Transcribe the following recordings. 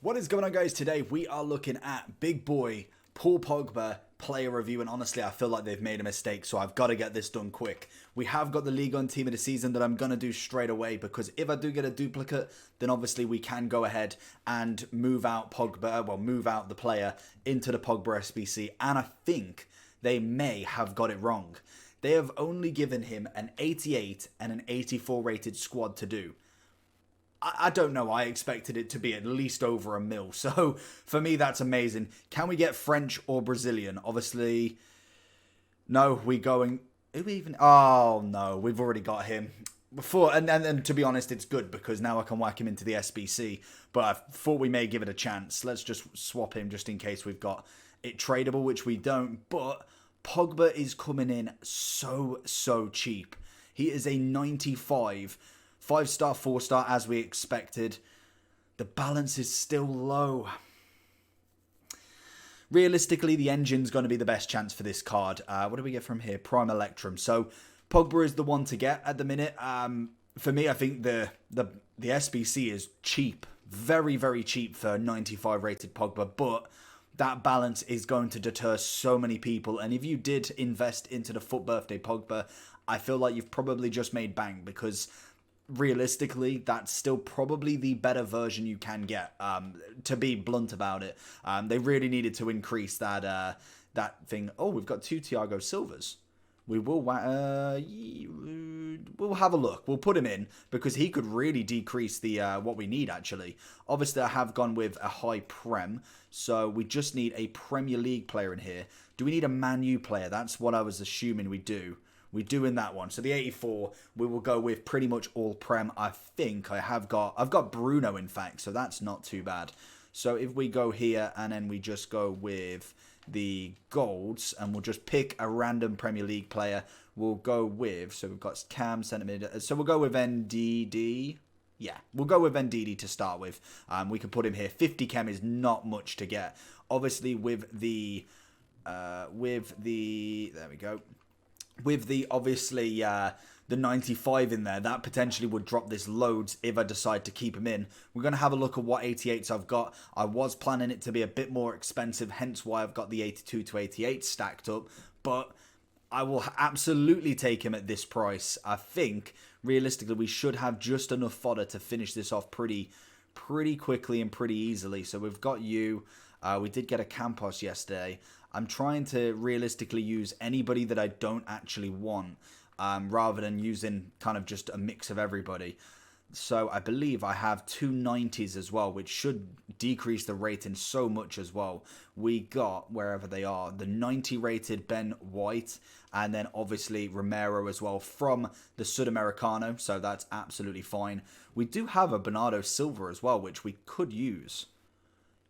What is going on, guys? Today we are looking at big boy Paul Pogba player review, and honestly I feel like they've made a mistake, so I've got to get this done quick. We have got the League On Team of the Season that I'm going to do straight away, because if I do get a duplicate, then obviously we can go ahead and move out Pogba, well, move out the player into the Pogba SBC, and I think they may have got it wrong. They have only given him an 88 and an 84 rated squad to do. I don't know, I expected it to be at least over $1 million. So, for me, that's amazing. Can we get French or Brazilian? Obviously, no, we going... Who even... Oh, no, we've already got him. Before, and to be honest, it's good, because now I can whack him into the SBC. But I thought we may give it a chance. Let's just swap him, just in case we've got it tradable, which we don't. But Pogba is coming in so cheap. He is a 95... 5-star, 4-star, as we expected. The balance is still low. Realistically, the engine's going to be the best chance for this card. What do we get from here? Prime Electrum. So, Pogba is the one to get at the minute. For me, I think the SBC is cheap. Very cheap for 95 rated Pogba. But that balance is going to deter so many people. And if you did invest into the FUT Birthday Pogba, I feel like you've probably just made bang, because... realistically, that's still probably the better version you can get, to be blunt about it. They really needed to increase that thing. Oh, we've got 2 Thiago Silvas. We will we'll have a look. We'll put him in, because he could really decrease the what we need, actually. Obviously, I have gone with a high Prem, so we just need a Premier League player in here. Do we need a Man U player? That's what I was assuming we do. We do in that one. So the 84, we will go with pretty much all Prem. I think I've got Bruno, in fact, so that's not too bad. So if we go here and then we just go with the golds, and we'll just pick a random Premier League player, we'll go with, so we've got Cam, centre mid, so we'll go with NDD. Yeah, we'll go with NDD to start with. We can put him here. 50 chem is not much to get. Obviously with the, there we go. With the, obviously, the 95 in there, that potentially would drop this loads if I decide to keep him in. We're going to have a look at what 88s I've got. I was planning it to be a bit more expensive, hence why I've got the 82 to 88 stacked up. But I will absolutely take him at this price. I think, realistically, we should have just enough fodder to finish this off pretty quickly and pretty easily. So we've got you. We did get a Campos yesterday. I'm trying to realistically use anybody that I don't actually want, rather than using kind of just a mix of everybody. So I believe I have 2 90s as well, which should decrease the rating so much as well. We got, wherever they are, the 90 rated Ben White, and then obviously Romero as well from the Sudamericano, so that's absolutely fine. We do have a Bernardo Silva as well, which we could use.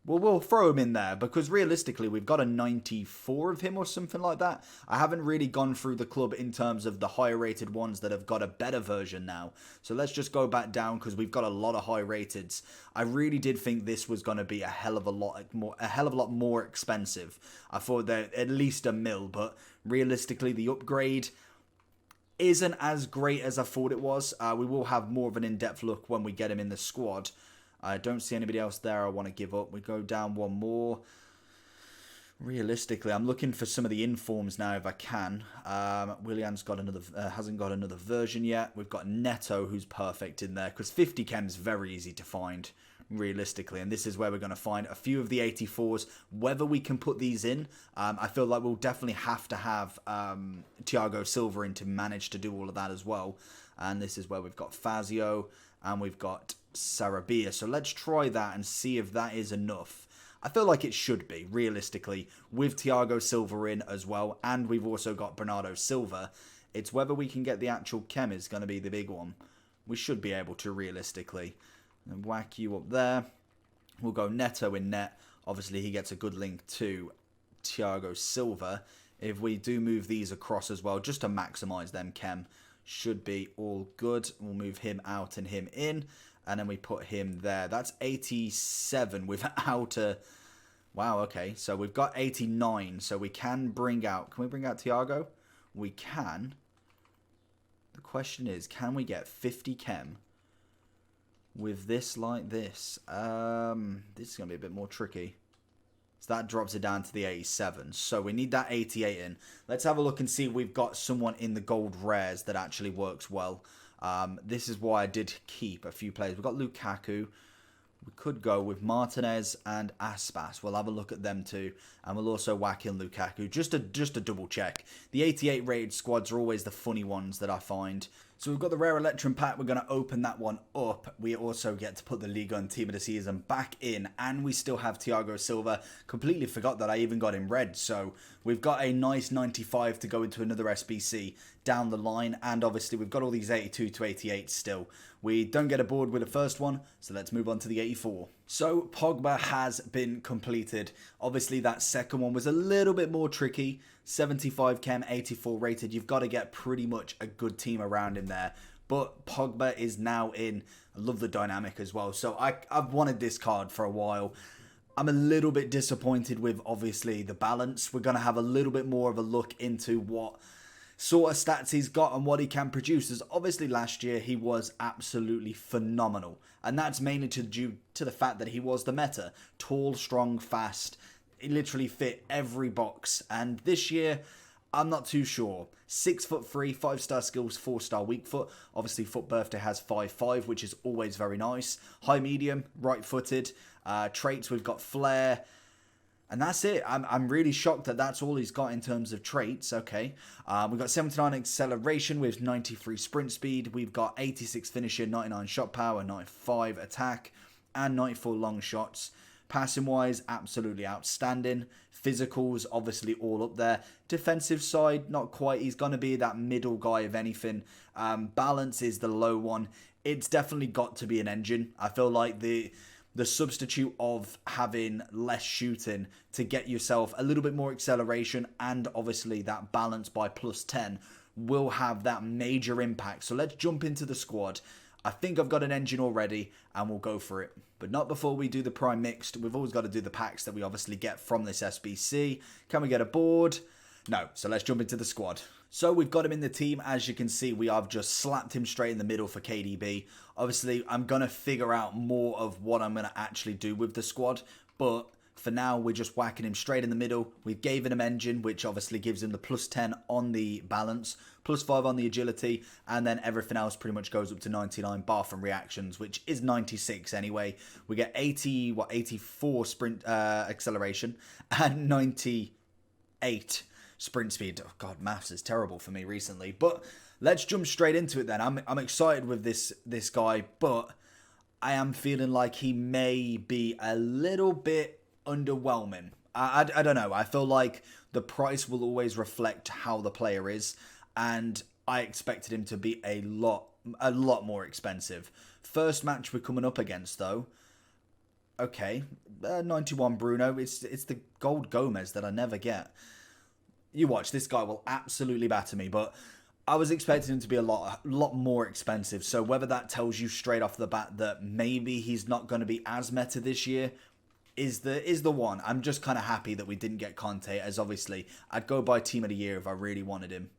Well, we'll throw him in there, because realistically, we've got a 94 of him or something like that. I haven't really gone through the club in terms of the higher rated ones that have got a better version now. So let's just go back down, because we've got a lot of high rateds. I really did think this was going to be a hell of a lot more expensive. I thought that at least $1 million, but realistically, the upgrade isn't as great as I thought it was. We will have more of an in-depth look when we get him in the squad. I don't see anybody else there I want to give up. We go down one more. Realistically, I'm looking for some of the informs now if I can. Willian's got another, hasn't got another version yet. We've got Neto, who's perfect in there, because 50 chem's very easy to find, realistically. And this is where we're going to find a few of the 84s. Whether we can put these in, I feel like we'll definitely have to have Thiago Silva in to manage to do all of that as well. And this is where we've got Fazio, and we've got Sarabia. So let's try that and see if that is enough. I feel like it should be, realistically, with Thiago Silva in as well, and we've also got Bernardo Silva. It's whether we can get the actual chem is going to be the big one. We should be able to, realistically. And whack you up there. We'll go Neto in net. Obviously, he gets a good link to Thiago Silva. If we do move these across as well, just to maximise them chem, should be all good. We'll move him out and him in, and then we put him there. That's 87 without a... Wow, okay. So we've got 89, so we can bring out... Can we bring out Thiago? We can. The question is, can we get 50 chem with this like this. This is going to be a bit more tricky. So that drops it down to the 87. So we need that 88 in. Let's have a look and see if we've got someone in the gold rares that actually works well. This is why I did keep a few players. We've got Lukaku. We could go with Martinez and Aspas. We'll have a look at them too. And we'll also whack in Lukaku. Just a double check. The 88 rated squads are always the funny ones that I find. So we've got the Rare Electrum pack. We're going to open that one up. We also get to put the Liga and Team of the Season back in. And we still have Thiago Silva. Completely forgot that I even got him red. So we've got a nice 95 to go into another SBC down the line. And obviously we've got all these 82 to 88 still. We don't get aboard with the first one, so let's move on to the 84. So Pogba has been completed. Obviously that second one was a little bit more tricky. 75 chem, 84 rated. You've got to get pretty much a good team around him there. But Pogba is now in. I love the dynamic as well. So I've wanted this card for a while. I'm a little bit disappointed with obviously the balance. We're going to have a little bit more of a look into what sort of stats he's got and what he can produce. As obviously last year he was absolutely phenomenal, and that's mainly due to the fact that he was the meta. Tall, strong, fast. He literally fit every box. And this year I'm not too sure. 6'3", 5-star skills, 4-star weak foot. Obviously foot birthday has 5'5", which is always very nice. High medium, right footed. Traits, we've got flair. And that's it. I'm really shocked that that's all he's got in terms of traits. Okay. We've got 79 acceleration with 93 sprint speed. We've got 86 finisher, 99 shot power, 95 attack, and 94 long shots. Passing wise, absolutely outstanding. Physicals, obviously all up there. Defensive side, not quite. He's going to be that middle guy of anything. Balance is the low one. It's definitely got to be an engine. I feel like the substitute of having less shooting to get yourself a little bit more acceleration and obviously that balance by +10 will have that major impact. So let's jump into the squad. I think I've got an engine already and we'll go for it. But not before we do the Prime Mixed. We've always got to do the packs that we obviously get from this SBC. Can we get a board? No. So let's jump into the squad. So we've got him in the team. As you can see, we have just slapped him straight in the middle for KDB. Obviously, I'm going to figure out more of what I'm going to actually do with the squad. But for now, we're just whacking him straight in the middle. We've given him engine, which obviously gives him the +10 on the balance, +5 on the agility, and then everything else pretty much goes up to 99 bar from reactions, which is 96 anyway. We get 84 sprint acceleration and 98 sprint speed. Oh god, maths is terrible for me recently. But let's jump straight into it then. I'm excited with this guy, but I am feeling like he may be a little bit underwhelming. I don't know. I feel like the price will always reflect how the player is, and I expected him to be a lot more expensive. First match we're coming up against though. Okay, 91 Bruno. It's the gold Gomez that I never get. You watch, this guy will absolutely batter me, but I was expecting him to be a lot more expensive. So whether that tells you straight off the bat that maybe he's not going to be as meta this year is the one. I'm just kind of happy that we didn't get Conte, as obviously I'd go buy Team of the Year if I really wanted him.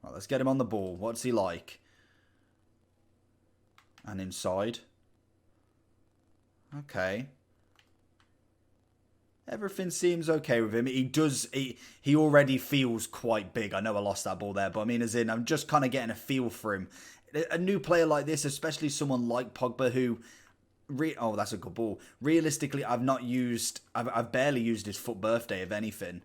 Right, let's get him on the ball. What's he like? And inside. Okay. Everything seems okay with him. He already feels quite big. I know I lost that ball there, but I mean, as in, I'm just kind of getting a feel for him. A new player like this, especially someone like Pogba, who, oh, that's a good ball. Realistically, I've barely used his foot birthday, if anything.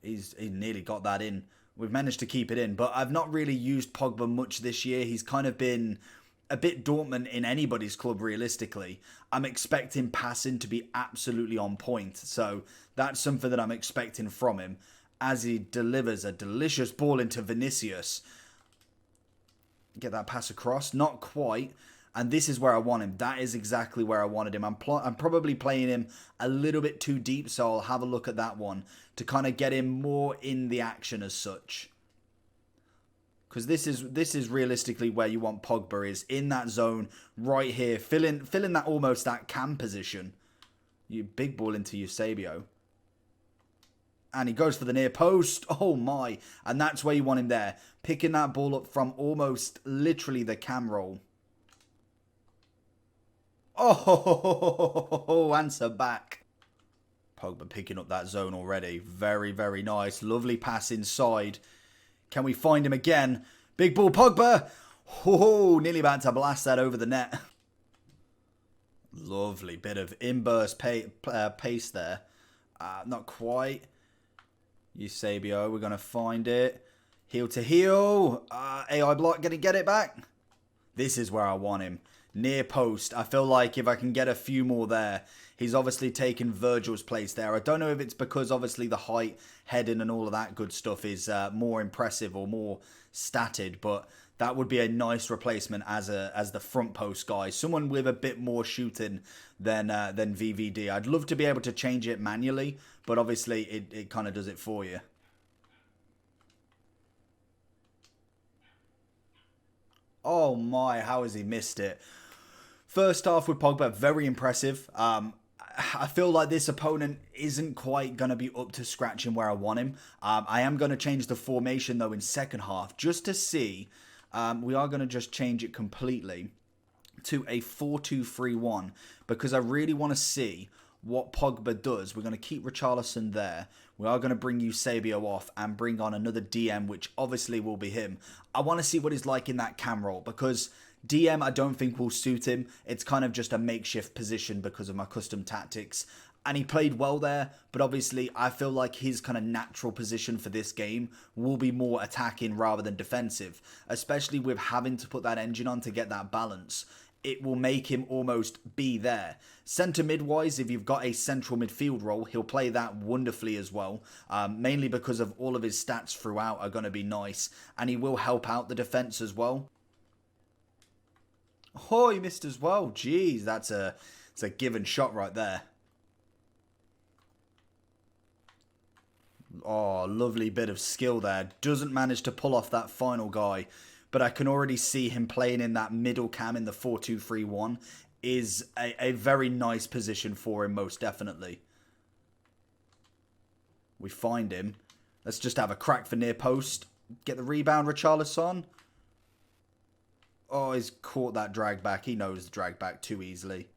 He nearly got that in. We've managed to keep it in, but I've not really used Pogba much this year. He's kind of been a bit dormant in anybody's club, realistically. I'm expecting passing to be absolutely on point. So that's something that I'm expecting from him as he delivers a delicious ball into Vinicius. Get that pass across. Not quite. And this is where I want him. That is exactly where I wanted him. I'm probably playing him a little bit too deep, so I'll have a look at that one to kind of get him more in the action as such. Because this is realistically where you want Pogba, is in that zone right here, filling that almost that cam position. You big ball into Eusebio. And he goes for the near post. Oh my. And that's where you want him there. Picking that ball up from almost literally the cam roll. Oh, answer back. Pogba picking up that zone already. Very, very nice. Lovely pass inside. Can we find him again? Big ball, Pogba. Oh, nearly about to blast that over the net. Lovely bit of inburst pace there. Not quite. Eusebio, we're going to find it. Heel to heel. AI block, going to get it back. This is where I want him. Near post. I feel like if I can get a few more there. He's obviously taken Virgil's place there. I don't know if it's because obviously the height, heading and all of that good stuff is more impressive or more statted. But that would be a nice replacement as the front post guy. Someone with a bit more shooting than VVD. I'd love to be able to change it manually. But obviously it kind of does it for you. Oh my, how has he missed it? First half with Pogba, very impressive. I feel like this opponent isn't quite going to be up to scratching where I want him. I am going to change the formation though in second half just to see. We are going to just change it completely to a 4-2-3-1 because I really want to see what Pogba does. We're going to keep Richarlison there. We are going to bring Eusebio off and bring on another DM, which obviously will be him. I want to see what he's like in that cam role because DM I don't think will suit him. It's kind of just a makeshift position because of my custom tactics. And he played well there, but obviously I feel like his kind of natural position for this game will be more attacking rather than defensive. Especially with having to put that engine on to get that balance. It will make him almost be there. Centre mid-wise, if you've got a central midfield role, he'll play that wonderfully as well. Mainly because of all of his stats throughout are going to be nice. And he will help out the defence as well. Oh, he missed as well. Jeez, that's a given shot right there. Oh, lovely bit of skill there. Doesn't manage to pull off that final guy. But I can already see him playing in that middle cam in the 4-2-3-1 is a very nice position for him, most definitely. We find him. Let's just have a crack for near post. Get the rebound, Richarlison. Oh, he's caught that drag back. He knows the drag back too easily.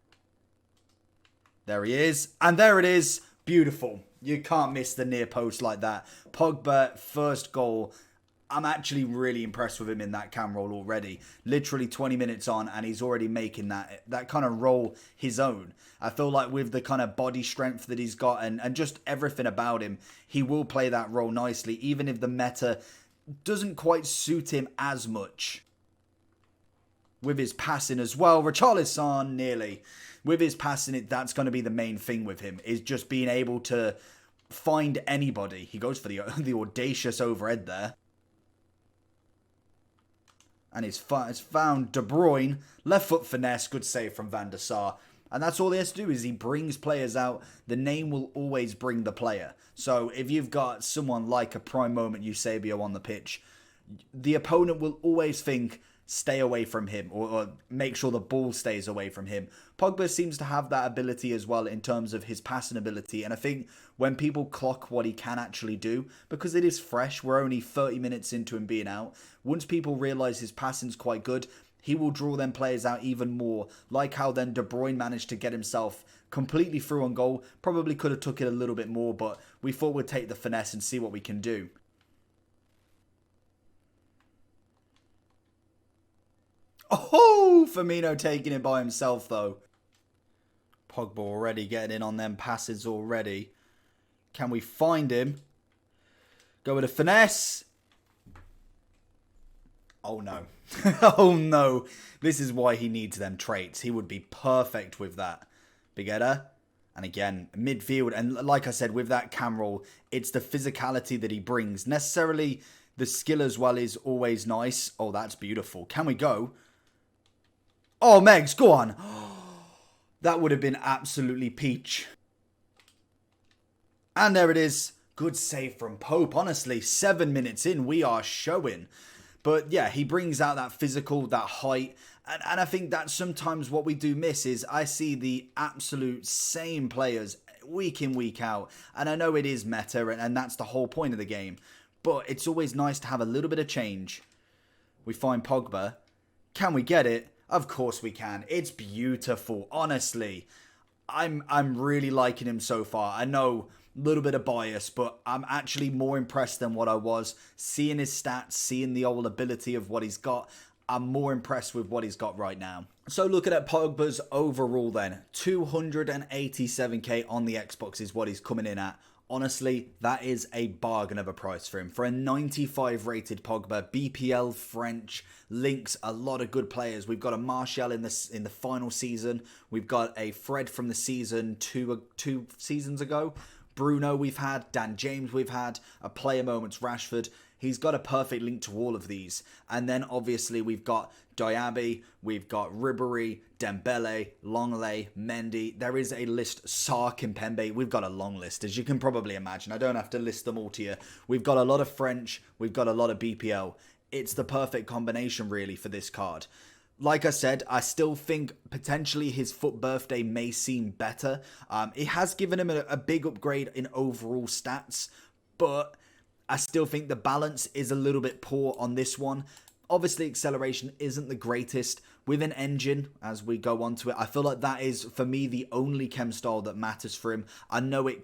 There he is. And there it is. Beautiful. You can't miss the near post like that. Pogba, first goal. I'm actually really impressed with him in that cam role already. Literally 20 minutes on and he's already making that kind of role his own. I feel like with the kind of body strength that he's got and just everything about him, he will play that role nicely, even if the meta doesn't quite suit him as much. With his passing as well, Richarlison nearly. With his passing, that's going to be the main thing with him, is just being able to find anybody. He goes for the audacious overhead there. And it's found De Bruyne. Left foot finesse. Good save from Van der Sar. And that's all he has to do is he brings players out. The name will always bring the player. So if you've got someone like a prime moment Eusebio on the pitch, the opponent will always think, stay away from him or make sure the ball stays away from him. Pogba seems to have that ability as well in terms of his passing ability. And I think when people clock what he can actually do, because it is fresh, we're only 30 minutes into him being out. Once people realise his passing's quite good, he will draw them players out even more. Like how then De Bruyne managed to get himself completely through on goal. Probably could have took it a little bit more, but we thought we'd take the finesse and see what we can do. Oh, Firmino taking it by himself though. Pogba already getting in on them passes already. Can we find him? Go with a finesse. Oh no. Oh no. This is why he needs them traits. He would be perfect with that. Bigetta. And again, midfield. And like I said, with that cam roll, it's the physicality that he brings. Necessarily the skill as well is always nice. Oh, that's beautiful. Can we go? Oh, Megs, go on. That would have been absolutely peach. And there it is. Good save from Pope. Honestly, 7 minutes in, we are showing. But yeah, he brings out that physical, that height. And I think that's sometimes what we do miss is I see the absolute same players week in, week out. And I know it is meta and that's the whole point of the game. But it's always nice to have a little bit of change. We find Pogba. Can we get it? Of course we can. It's beautiful, honestly. I'm really liking him so far. I know a little bit of bias, but I'm actually more impressed than what I was. Seeing his stats, seeing the old ability of what he's got, I'm more impressed with what he's got right now. So looking at Pogba's overall then, 287k on the Xbox is what he's coming in at. Honestly, that is a bargain of a price for him. For a 95 rated Pogba, BPL, French, links a lot of good players. We've got a Martial in the final season. We've got a Fred from the season two seasons ago. Bruno we've had, Dan James we've had, a player moments Rashford. He's got a perfect link to all of these. And then obviously we've got Diaby, we've got Ribery, Dembele, Longley, Mendy. There is a list, Sarr, Kimpembe. We've got a long list, as you can probably imagine. I don't have to list them all to you. We've got a lot of French, we've got a lot of BPL. It's the perfect combination really for this card. Like I said, I still think potentially his FUT birthday may seem better. It has given him a big upgrade in overall stats, but I still think the balance is a little bit poor on this one. Obviously, acceleration isn't the greatest. With an engine, as we go on to it, I feel like that is, for me, the only chem style that matters for him. I know it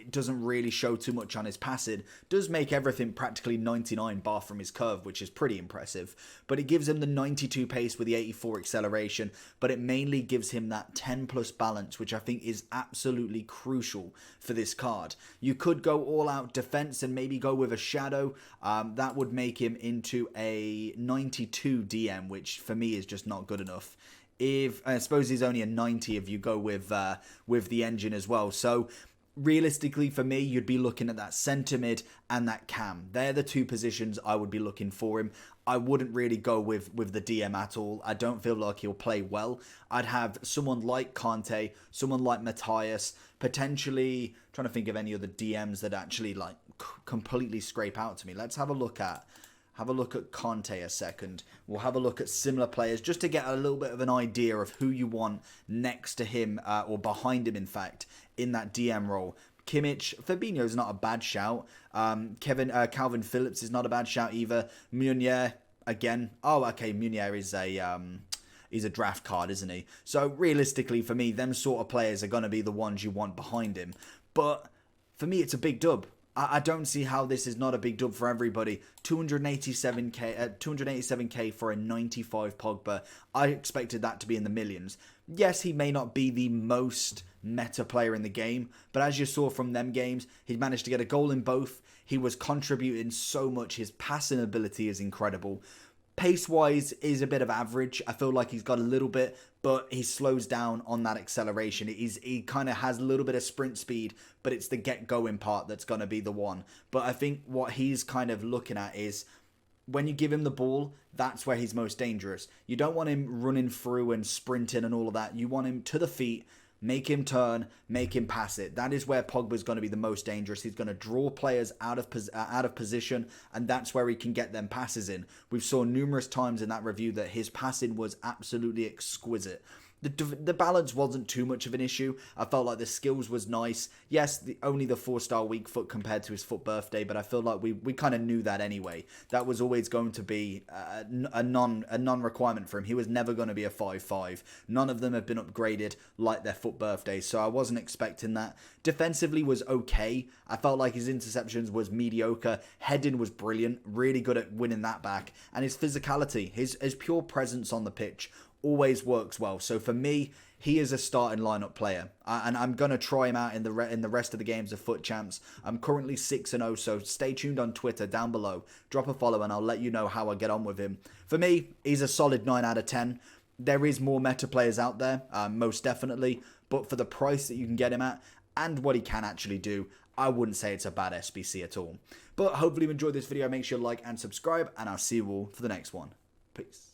doesn't really show too much on his passing. Does make everything practically 99 bar from his curve, which is pretty impressive. But it gives him the 92 pace with the 84 acceleration. But it mainly gives him that 10 plus balance, which I think is absolutely crucial for this card. You could go all out defense and maybe go with a shadow. That would make him into a 92 DM, which for me is just not good enough. I suppose he's only a 90 if you go with the engine as well. So realistically for me, you'd be looking at that centre mid and that cam. They're the two positions I would be looking for him. I wouldn't really go with the DM at all. I don't feel like he'll play well. I'd have someone like Conte, someone like Matthias, potentially trying to think of any other DMs that actually like completely scrape out to me. Let's have a look at Conte a second. We'll have a look at similar players just to get a little bit of an idea of who you want next to him or behind him, in fact, in that DM role. Kimmich, Fabinho is not a bad shout. Calvin Phillips is not a bad shout either. Meunier, again. Oh, okay, Meunier is he's a draft card, isn't he? So realistically, for me, them sort of players are going to be the ones you want behind him. But for me, it's a big dub. I don't see how this is not a big dub for everybody. 287k for a 95 Pogba. I expected that to be in the millions. Yes, he may not be the most meta player in the game, but as you saw from them games, he managed to get a goal in both. He was contributing so much. His passing ability is incredible. Pace-wise is a bit of average. I feel like he's got a little bit, but he slows down on that acceleration. He kind of has a little bit of sprint speed, but it's the get-going part that's going to be the one. But I think what he's kind of looking at is when you give him the ball, that's where he's most dangerous. You don't want him running through and sprinting and all of that. You want him to the feet, make him turn, make him pass it. That is where Pogba's going to be the most dangerous. He's going to draw players out of position, and that's where he can get them passes in. We've saw numerous times in that review that his passing was absolutely exquisite. The balance wasn't too much of an issue. I felt like the skills was nice. Yes, only the 4-star weak foot compared to his FUT birthday, but I feel like we kind of knew that anyway. That was always going to be a non-requirement for him. He was never going to be a 5-5. None of them have been upgraded like their FUT birthdays, so I wasn't expecting that. Defensively was okay. I felt like his interceptions was mediocre. Heading was brilliant. Really good at winning that back. And his physicality, his pure presence on the pitch always works well. So for me, he is a starting lineup player, and I'm gonna try him out in the rest of the games of FUT Champs. I'm currently 6-0, so stay tuned on Twitter down below. Drop a follow, and I'll let you know how I get on with him. For me, he's a solid 9 out of 10. There is more meta players out there, most definitely, but for the price that you can get him at and what he can actually do, I wouldn't say it's a bad SBC at all. But hopefully you enjoyed this video. Make sure to like and subscribe, and I'll see you all for the next one. Peace.